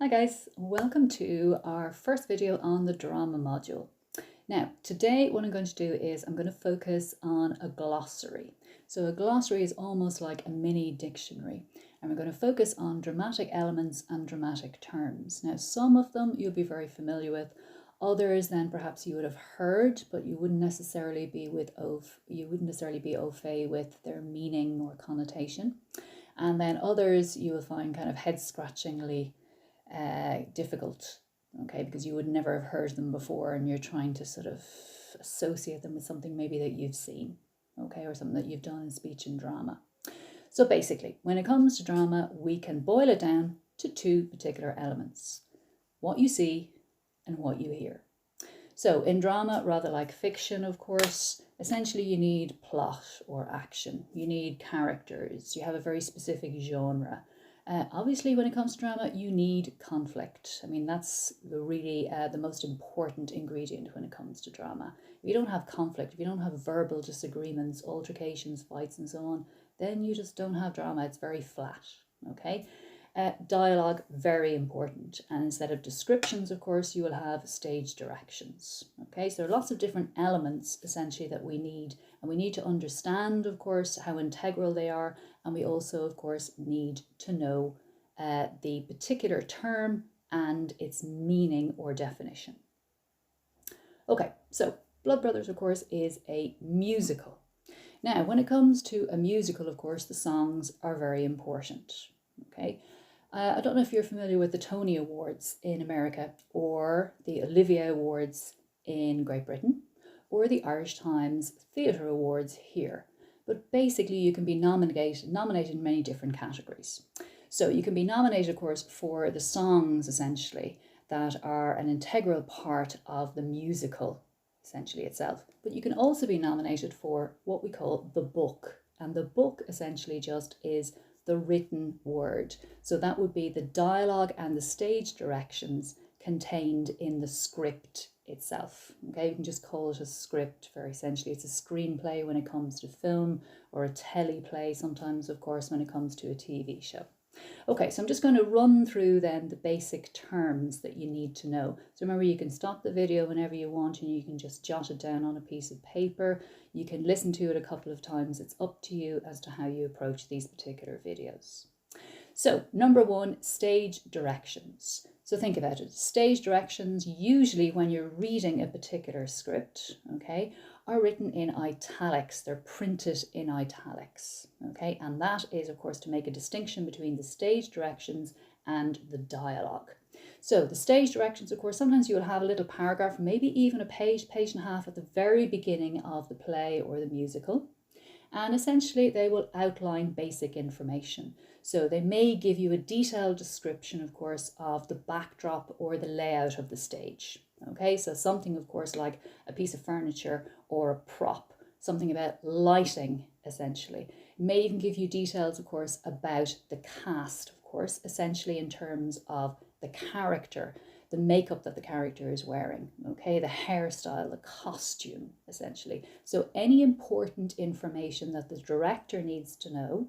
Hi guys, welcome to our first video on the drama module. Now, today what I'm going to do is I'm going to focus on a glossary. So a glossary is almost like a mini dictionary, and we're going to focus on dramatic elements and dramatic terms. Now, some of them you'll be very familiar with, others then perhaps you would have heard, but you wouldn't necessarily be au fait with their meaning or connotation. And then others you will find kind of head-scratchingly difficult, okay, because you would never have heard them before and you're trying to sort of associate them with something maybe that you've seen, okay, or something that you've done in speech and drama. So basically, when it comes to drama, we can boil it down to two particular elements: what you see and what you hear. So in drama, rather like fiction, of course, essentially you need plot or action, you need characters, you have a very specific genre. Obviously, when it comes to drama, you need conflict. I mean, that's the most important ingredient when it comes to drama. If you don't have conflict, if you don't have verbal disagreements, altercations, fights, and so on, then you just don't have drama. It's very flat, okay? Dialogue, very important. And instead of descriptions, of course, you will have stage directions. Okay, so lots of different elements essentially that we need. And we need to understand, of course, how integral they are. And we also, of course, need to know the particular term and its meaning or definition. Okay, so Blood Brothers, of course, is a musical. Now, when it comes to a musical, of course, the songs are very important. Okay. I don't know if you're familiar with the Tony Awards in America, or the Olivier Awards in Great Britain, or the Irish Times Theatre Awards here. But basically you can be nominated in many different categories. So you can be nominated, of course, for the songs essentially that are an integral part of the musical essentially itself. But you can also be nominated for what we call the book. And the book essentially just is the written word. So that would be the dialogue and the stage directions contained in the script itself. Okay, you can just call it a script. Very essentially, it's a screenplay when it comes to film, or a teleplay sometimes, of course, when it comes to a TV show. Okay, so I'm just going to run through then the basic terms that you need to know. So remember, you can stop the video whenever you want and you can just jot it down on a piece of paper. You can listen to it a couple of times. It's up to you as to how you approach these particular videos. So number one, stage directions. So think about it. Stage directions, usually when you're reading a particular script, okay, are written in italics. They're printed in italics, okay? And that is, of course, to make a distinction between the stage directions and the dialogue. So the stage directions, of course, sometimes you will have a little paragraph, maybe even a page, page and a half at the very beginning of the play or the musical. And essentially they will outline basic information. So they may give you a detailed description, of course, of the backdrop or the layout of the stage. Okay, so something, of course, like a piece of furniture or a prop, something about lighting, essentially. It may even give you details, of course, about the cast, of course, essentially in terms of the character, the makeup that the character is wearing, okay, the hairstyle, the costume, essentially. So any important information that the director needs to know,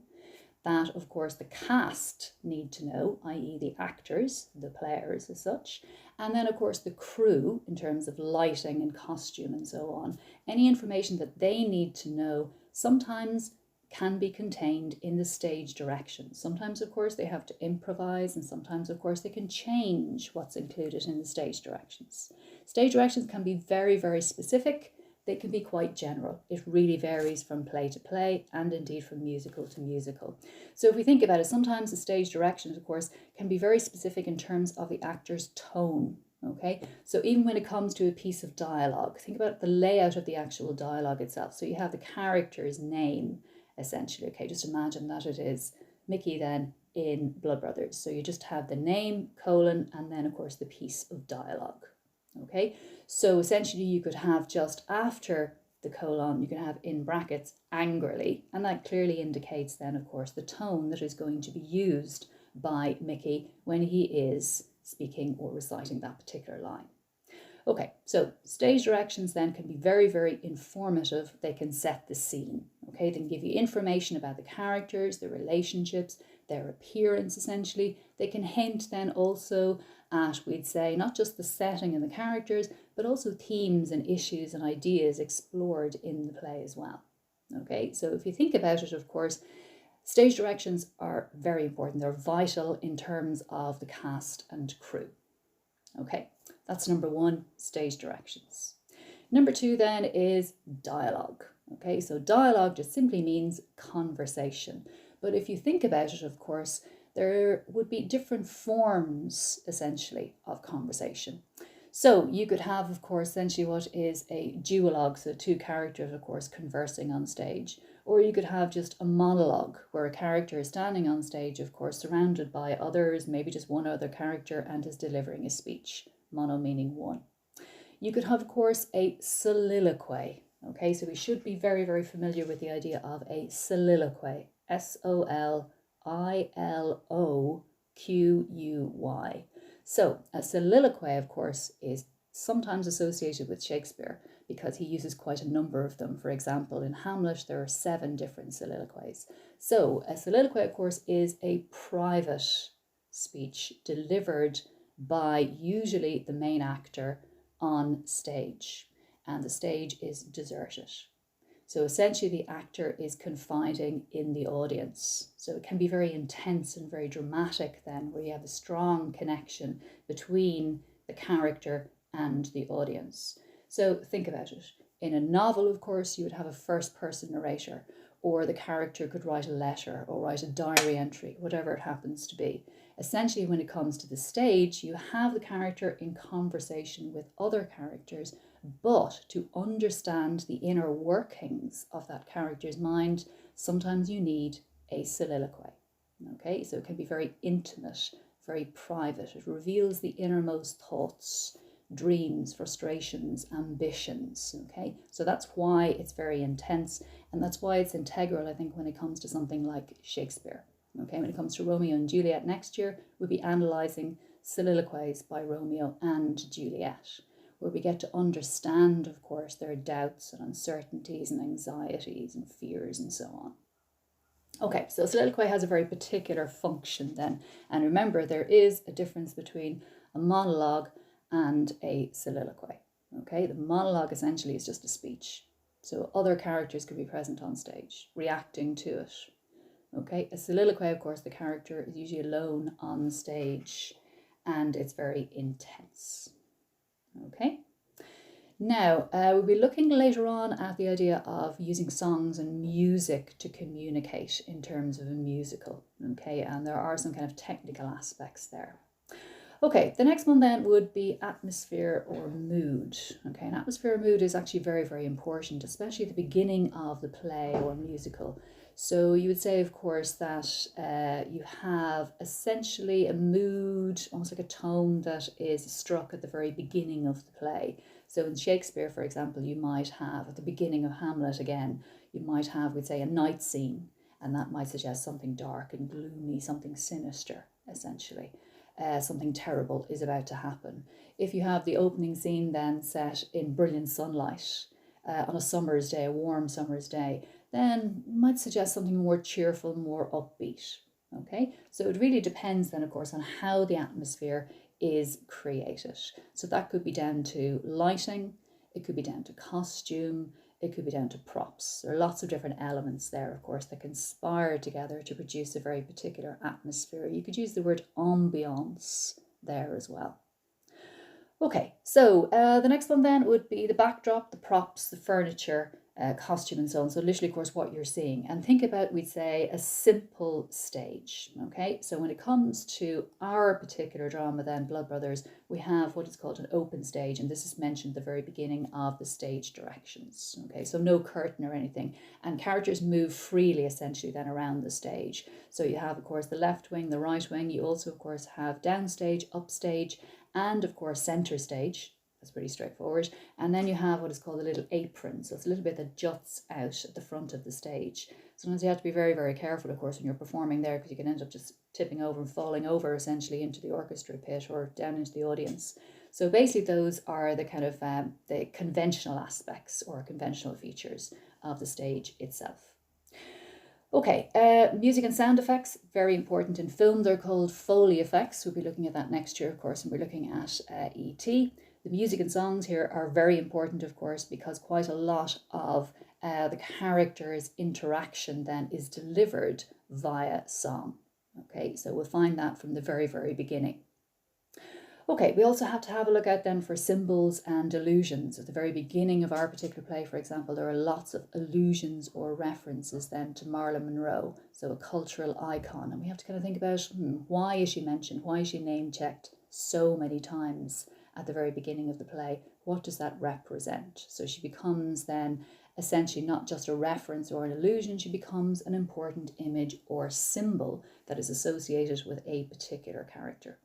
that of course the cast need to know, i.e. the actors, the players as such, and then of course the crew in terms of lighting and costume and so on. Any information that they need to know sometimes can be contained in the stage directions. Sometimes, of course, they have to improvise, and sometimes, of course, they can change what's included in the stage directions. Stage directions can be very, very specific. They can be quite general. It really varies from play to play and indeed from musical to musical. So if we think about it, sometimes the stage directions, of course, can be very specific in terms of the actor's tone. Okay, so even when it comes to a piece of dialogue, think about the layout of the actual dialogue itself. So you have the character's name, essentially. Okay, just imagine that it is Mickey then in Blood Brothers. So you just have the name, colon, and then of course the piece of dialogue. Okay, so essentially you could have just after the colon, you can have in brackets angrily, and that clearly indicates then of course the tone that is going to be used by Mickey when he is speaking or reciting that particular line. Okay, so stage directions then can be very, very informative. They can set the scene. Okay, they can give you information about the characters, the relationships, their appearance essentially. They can hint then also at, we'd say, not just the setting and the characters, but also themes and issues and ideas explored in the play as well. Okay, so if you think about it, of course, stage directions are very important. They're vital in terms of the cast and crew. Okay, that's number one, stage directions. Number two then is dialogue. Okay, so dialogue just simply means conversation. But if you think about it, of course, there would be different forms, essentially, of conversation. So you could have, of course, essentially what is a duologue, so two characters, of course, conversing on stage. Or you could have just a monologue where a character is standing on stage, of course, surrounded by others, maybe just one other character, and is delivering a speech. Mono meaning one. You could have, of course, a soliloquy. Okay, so we should be very, very familiar with the idea of a soliloquy. soliloquy. So a soliloquy, of course, is sometimes associated with Shakespeare because he uses quite a number of them. For example, in Hamlet, there are 7 different soliloquies. So a soliloquy, of course, is a private speech delivered by usually the main actor on stage, and the stage is deserted. So essentially the actor is confiding in the audience. So it can be very intense and very dramatic then, where you have a strong connection between the character and the audience. So think about it. In a novel, of course, you would have a first-person narrator, or the character could write a letter or write a diary entry, whatever it happens to be. Essentially, when it comes to the stage, you have the character in conversation with other characters, but to understand the inner workings of that character's mind, sometimes you need a soliloquy. Okay, so it can be very intimate, very private. It reveals the innermost thoughts, dreams, frustrations, ambitions. Okay, so that's why it's very intense, and that's why it's integral, I think, when it comes to something like Shakespeare. Okay, when it comes to Romeo and Juliet next year, we'll be analysing soliloquies by Romeo and Juliet, where we get to understand, of course, their doubts and uncertainties and anxieties and fears and so on. Okay, so soliloquy has a very particular function then. And remember, there is a difference between a monologue and a soliloquy. Okay, the monologue essentially is just a speech. So other characters could be present on stage, reacting to it. Okay, a soliloquy, of course, the character is usually alone on stage and it's very intense. Okay, now we'll be looking later on at the idea of using songs and music to communicate in terms of a musical. Okay, and there are some kind of technical aspects there. Okay, the next one then would be atmosphere or mood. Okay, and atmosphere or mood is actually very, very important, especially at the beginning of the play or musical. So you would say, of course, that you have essentially a mood, almost like a tone that is struck at the very beginning of the play. So in Shakespeare, for example, you might have, at the beginning of Hamlet again, you might have, we'd say, a night scene, and that might suggest something dark and gloomy, something sinister, essentially. Something terrible is about to happen. If you have the opening scene then set in brilliant sunlight on a summer's day, a warm summer's day, then might suggest something more cheerful, more upbeat. Okay, so it really depends then, of course, on how the atmosphere is created. So that could be down to lighting, it could be down to costume, it could be down to props. There are lots of different elements there, of course, that conspire together to produce a very particular atmosphere. You could use the word ambiance there as well. Okay, so the next one then would be the backdrop, the props, the furniture, costume and so on. So literally, of course, what you're seeing. And think about, we'd say, a simple stage. Okay, so when it comes to our particular drama then, Blood Brothers, we have what is called an open stage, and this is mentioned at the very beginning of the stage directions. Okay, so no curtain or anything, and characters move freely essentially then around the stage. So you have, of course, the left wing, the right wing. You also, of course, have downstage, upstage, and of course center stage. That's pretty straightforward. And then you have what is called a little apron. So it's a little bit that juts out at the front of the stage. Sometimes you have to be very, very careful, of course, when you're performing there, because you can end up just tipping over and falling over essentially into the orchestra pit or down into the audience. So basically those are the kind of the conventional aspects or conventional features of the stage itself. Okay, music and sound effects, very important in film. They're called Foley effects. We'll be looking at that next year, of course, and we're looking at E.T. The music and songs here are very important, of course, because quite a lot of the characters' interaction then is delivered via song. Okay, so we'll find that from the very, very beginning. Okay, we also have to have a look out then for symbols and allusions. At the very beginning of our particular play, for example, there are lots of allusions or references then to Marilyn Monroe, so a cultural icon. And we have to kind of think about why is she mentioned? Why is she name checked so many times at the very beginning of the play? What does that represent? So she becomes then essentially not just a reference or an allusion, she becomes an important image or symbol that is associated with a particular character.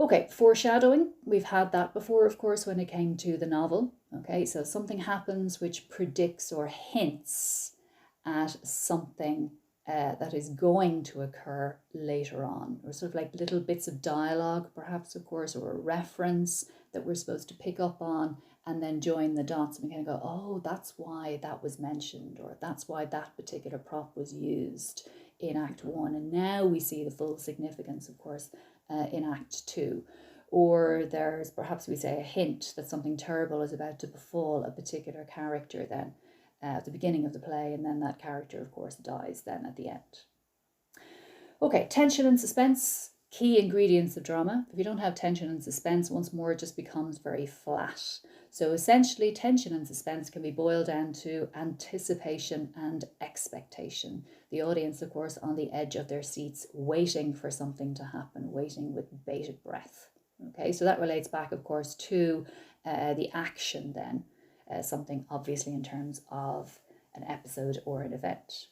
Okay, foreshadowing, we've had that before, of course, when it came to the novel. Okay, so something happens which predicts or hints at something that is going to occur later on, or sort of like little bits of dialogue, perhaps, of course, or a reference that we're supposed to pick up on and then join the dots and we kind of go, oh, that's why that was mentioned, or that's why that particular prop was used in Act 1. And now we see the full significance, of course, in Act 2. Or there's perhaps we say a hint that something terrible is about to befall a particular character then at the beginning of the play, and then that character, of course, dies then at the end. Okay, tension and suspense, key ingredients of drama. If you don't have tension and suspense, once more it just becomes very flat. So essentially, tension and suspense can be boiled down to anticipation and expectation. The audience, of course, on the edge of their seats, waiting for something to happen, waiting with bated breath. Okay, so that relates back, of course, to the action then, something obviously in terms of an episode or an event.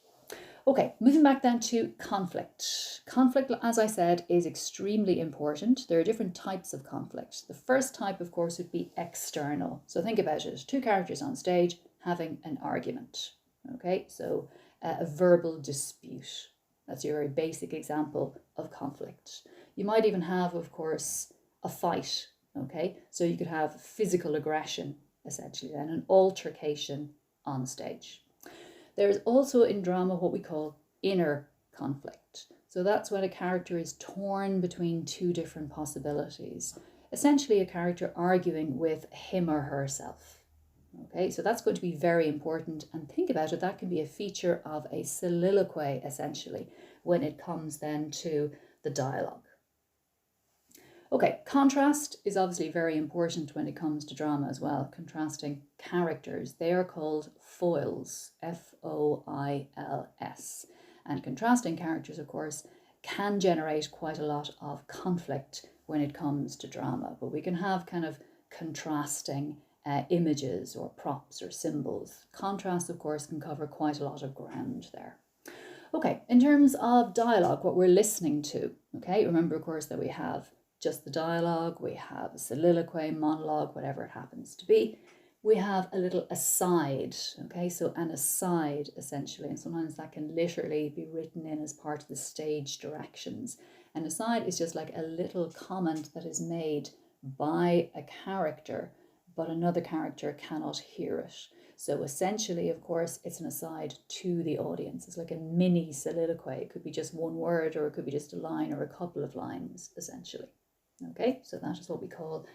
Okay, moving back then to conflict. Conflict, as I said, is extremely important. There are different types of conflict. The first type, of course, would be external. So think about it. Two characters on stage having an argument. Okay, so a verbal dispute. That's your very basic example of conflict. You might even have, of course, a fight. Okay, so you could have physical aggression, essentially, then an altercation on stage. There's also in drama what we call inner conflict. So that's when a character is torn between two different possibilities. Essentially a character arguing with him or herself. Okay, so that's going to be very important, and think about it, that can be a feature of a soliloquy essentially when it comes then to the dialogue. Okay, contrast is obviously very important when it comes to drama as well. Contrasting characters, they are called foils, F-O-I-L-S. And contrasting characters, of course, can generate quite a lot of conflict when it comes to drama. But we can have kind of contrasting images or props or symbols. Contrast, of course, can cover quite a lot of ground there. Okay, in terms of dialogue, what we're listening to, okay, remember, of course, that we have just the dialogue, we have a soliloquy, monologue, whatever it happens to be. We have a little aside, okay, so an aside essentially, and sometimes that can literally be written in as part of the stage directions. An aside is just like a little comment that is made by a character, but another character cannot hear it. So essentially, of course, it's an aside to the audience. It's like a mini soliloquy. It could be just one word, or it could be just a line or a couple of lines, essentially. Okay, so that is what we call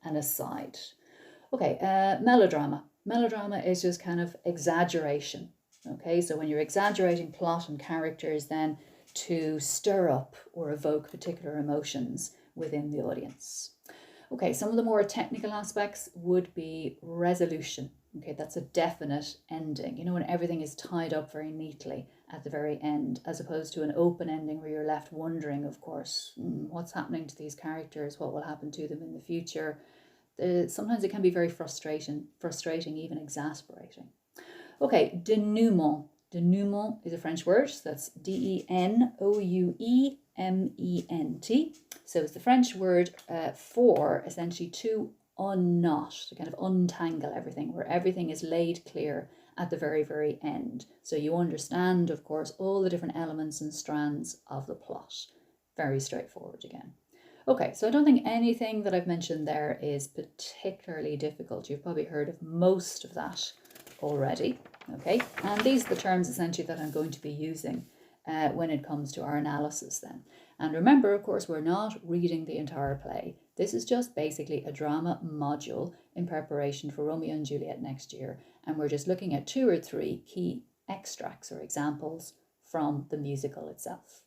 an aside. Okay, melodrama. Melodrama is just kind of exaggeration. Okay, so when you're exaggerating plot and characters then to stir up or evoke particular emotions within the audience. Okay, some of the more technical aspects would be resolution. Okay, that's a definite ending. You know, when everything is tied up very neatly at the very end, as opposed to an open ending where you're left wondering, of course, what's happening to these characters, what will happen to them in the future. Sometimes it can be very frustrating, even exasperating. Okay, denouement. Denouement is a French word, so that's D-E-N-O-U-E-M-E-N-T. So it's the French word for essentially to unknot, to kind of untangle everything, where everything is laid clear at the very, very end. So you understand, of course, all the different elements and strands of the plot. Very straightforward again. Okay, so I don't think anything that I've mentioned there is particularly difficult. You've probably heard of most of that already. Okay, and these are the terms essentially that I'm going to be using when it comes to our analysis then. And remember, of course, we're not reading the entire play. This is just basically a drama module in preparation for Romeo and Juliet next year. And we're just looking at 2 or 3 key extracts or examples from the musical itself.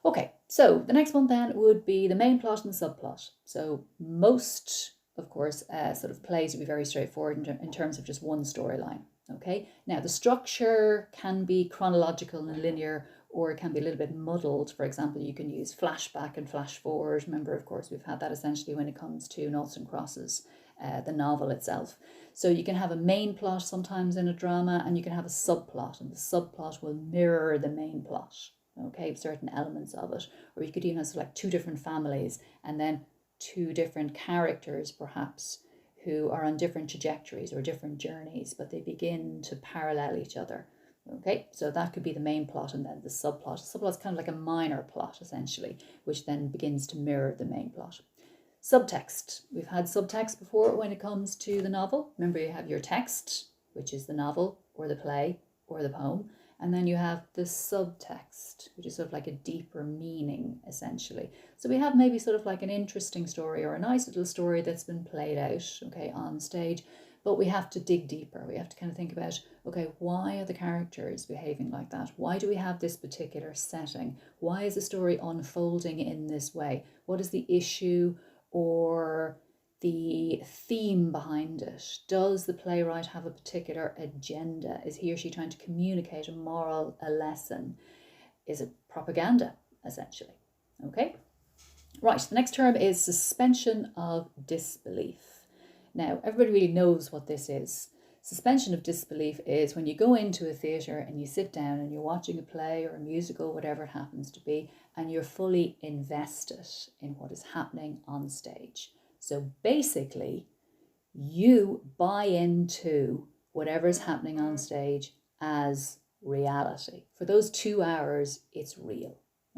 Okay, so the next one then would be the main plot and the subplot. So most, of course, sort of plays would be very straightforward in terms of just one storyline. Okay, now the structure can be chronological and linear, or it can be a little bit muddled. For example, you can use flashback and flash forward. Remember, of course, we've had that essentially when it comes to Noughts and Crosses, the novel itself. So you can have a main plot sometimes in a drama, and you can have a subplot, and the subplot will mirror the main plot. Okay, certain elements of it. Or you could even have sort of like 2 different families and then 2 different characters perhaps who are on different trajectories or different journeys, but they begin to parallel each other. Okay, so that could be the main plot, and then the subplot. The subplot is kind of like a minor plot essentially, which then begins to mirror the main plot. Subtext. We've had subtext before when it comes to the novel. Remember, you have your text, which is the novel or the play or the poem. And then you have the subtext, which is sort of like a deeper meaning, essentially. So we have maybe sort of like an interesting story or a nice little story that's been played out, okay, on stage. But we have to dig deeper. We have to kind of think about, okay, why are the characters behaving like that? Why do we have this particular setting? Why is the story unfolding in this way? What is the issue or the theme behind it? Does the playwright have a particular agenda? Is he or she trying to communicate a moral, a lesson? Is it propaganda, essentially? Okay, right, the next term is suspension of disbelief. Now, everybody really knows what this is. Suspension of disbelief is when you go into a theatre and you sit down and you're watching a play or a musical, whatever it happens to be, and you're fully invested in what is happening on stage. So basically, you buy into whatever is happening on stage as reality. For those 2 hours, it's real.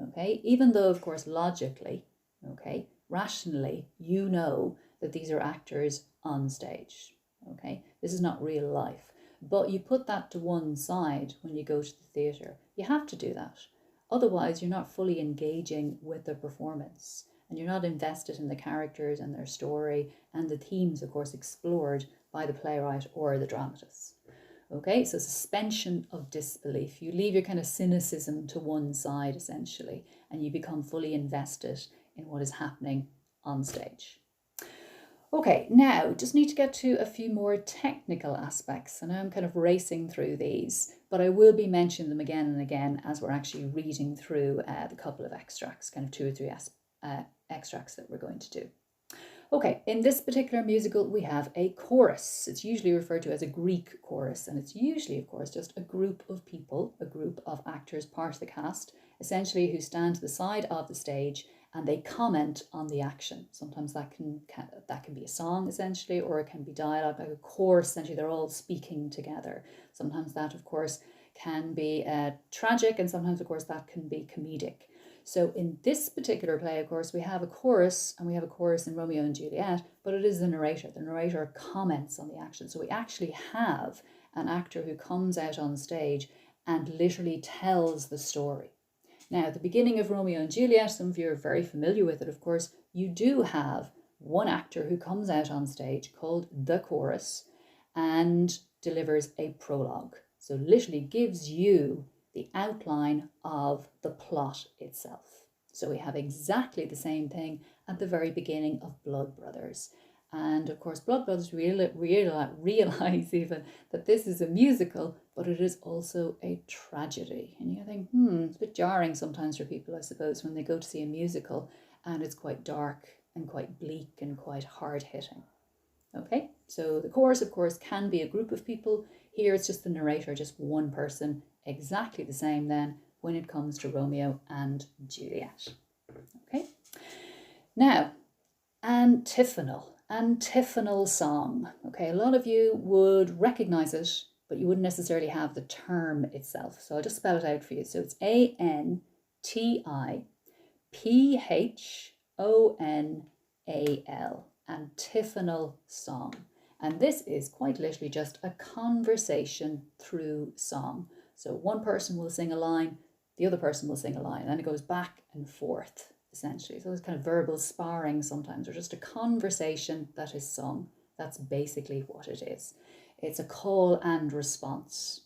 Okay, even though, of course, logically, okay, rationally, you know that these are actors on stage. Okay, this is not real life. But you put that to one side when you go to the theatre. You have to do that. Otherwise, you're not fully engaging with the performance, and you're not invested in the characters and their story and the themes, of course, explored by the playwright or the dramatist. Okay, so suspension of disbelief. You leave your kind of cynicism to one side, essentially, and you become fully invested in what is happening on stage. Okay, now just need to get to a few more technical aspects, and I'm kind of racing through these, but I will be mentioning them again and again as we're actually reading through the couple of extracts, kind of 2 or 3 extracts that we're going to do. Okay, in this particular musical, we have a chorus. It's usually referred to as a Greek chorus, and it's usually, of course, just a group of people, a group of actors, part of the cast, essentially who stand to the side of the stage and they comment on the action. Sometimes that can be a song, essentially, or it can be dialogue, like a chorus, essentially, they're all speaking together. Sometimes that, of course, can be tragic, and sometimes, of course, that can be comedic. So in this particular play, of course, we have a chorus, and we have a chorus in Romeo and Juliet, but it is the narrator. The narrator comments on the action. So we actually have an actor who comes out on stage and literally tells the story. Now, at the beginning of Romeo and Juliet, some of you are very familiar with it, of course, you do have one actor who comes out on stage called the chorus and delivers a prologue. So literally gives you the outline of the plot itself. So we have exactly the same thing at the very beginning of Blood Brothers. And of course, Blood Brothers realize even that this is a musical, but it is also a tragedy. And you think, it's a bit jarring sometimes for people, I suppose, when they go to see a musical and it's quite dark and quite bleak and quite hard-hitting. Okay, so the chorus, of course, can be a group of people. Here it's just the narrator, just one person, exactly the same then when it comes to Romeo and Juliet. Okay, now, antiphonal song. Okay, a lot of you would recognize it, but you wouldn't necessarily have the term itself. So I'll just spell it out for you. So it's ANTIPHONAL, antiphonal song. And this is quite literally just a conversation through song. So one person will sing a line, the other person will sing a line, and it goes back and forth, essentially. So it's kind of verbal sparring sometimes, or just a conversation that is sung. That's basically what it is. It's a call and response.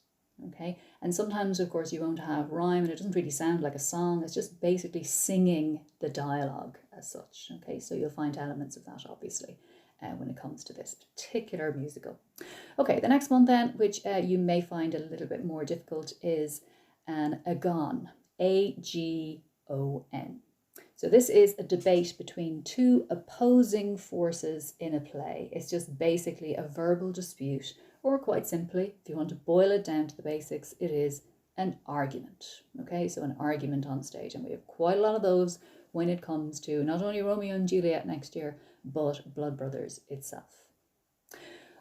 Okay, and sometimes, of course, you won't have rhyme and it doesn't really sound like a song. It's just basically singing the dialogue as such. Okay, so you'll find elements of that, obviously, when it comes to this particular musical. Okay, the next one then, which you may find a little bit more difficult, is an agon, A-G-O-N. So this is a debate between two opposing forces in a play. It's just basically a verbal dispute, or quite simply, if you want to boil it down to the basics, it is an argument. Okay, so an argument on stage, and we have quite a lot of those when it comes to not only Romeo and Juliet next year, but Blood Brothers itself.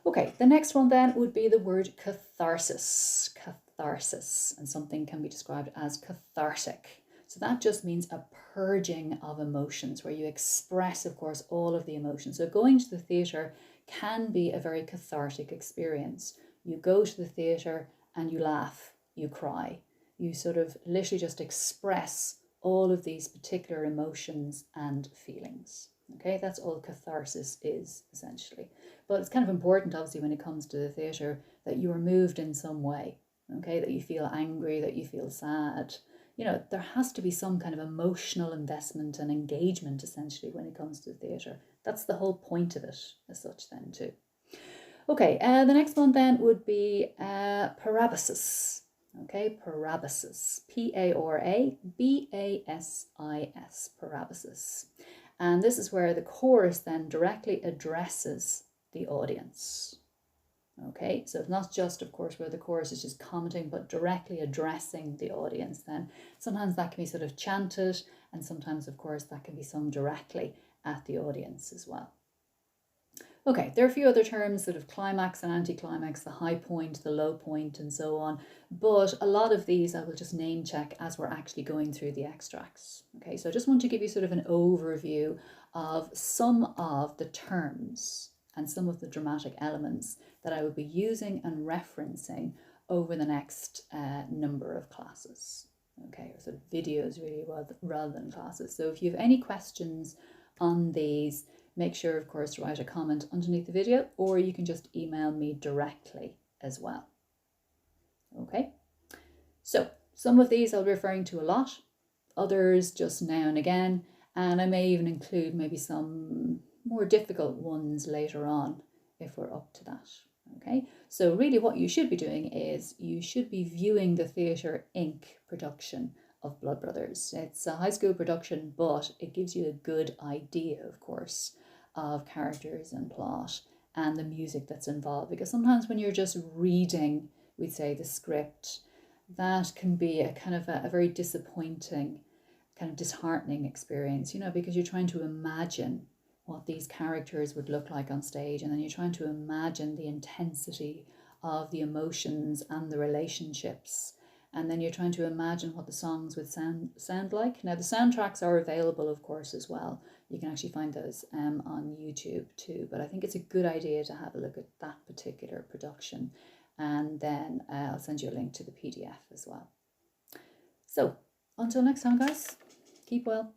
Okay, the next one then would be the word catharsis. Catharsis, and something can be described as cathartic. So that just means a purging of emotions, where you express, of course, all of the emotions. So going to the theatre can be a very cathartic experience. You go to the theatre and you laugh, you cry. You sort of literally just express all of these particular emotions and feelings. Okay, that's all catharsis is, essentially. But it's kind of important, obviously, when it comes to the theatre, that you are moved in some way. Okay, that you feel angry, that you feel sad. You know, there has to be some kind of emotional investment and engagement, essentially, when it comes to the theatre. That's the whole point of it, as such, then, too. Okay, the next one then would be parabasis. Okay, parabasis. P-A-R-A-B-A-S-I-S, parabasis. And this is where the chorus then directly addresses the audience. Okay, so it's not just, of course, where the chorus is just commenting, but directly addressing the audience then. Sometimes that can be sort of chanted, and sometimes, of course, that can be sung directly at the audience as well. Okay, there are a few other terms, sort of climax and anticlimax, the high point, the low point, and so on. But a lot of these I will just name check as we're actually going through the extracts. Okay, so I just want to give you sort of an overview of some of the terms and some of the dramatic elements that I will be using and referencing over the next number of classes. Okay, or sort of videos really, rather than classes. So if you have any questions on these, make sure, of course, to write a comment underneath the video, or you can just email me directly as well. Okay, so some of these I'll be referring to a lot, others just now and again, and I may even include maybe some more difficult ones later on if we're up to that. Okay, so really what you should be doing is you should be viewing the Theatre Inc. production of Blood Brothers. It's a high school production, but it gives you a good idea, of course, of characters and plot and the music that's involved, because sometimes when you're just reading, we'd say, the script, that can be a kind of a very disappointing, kind of disheartening experience, you know, because you're trying to imagine what these characters would look like on stage, and then you're trying to imagine the intensity of the emotions and the relationships, and then you're trying to imagine what the songs would sound like. Now the soundtracks are available, of course, as well. You can actually find those on YouTube too, but I think it's a good idea to have a look at that particular production, and then I'll send you a link to the PDF as well. So until next time, guys, keep well.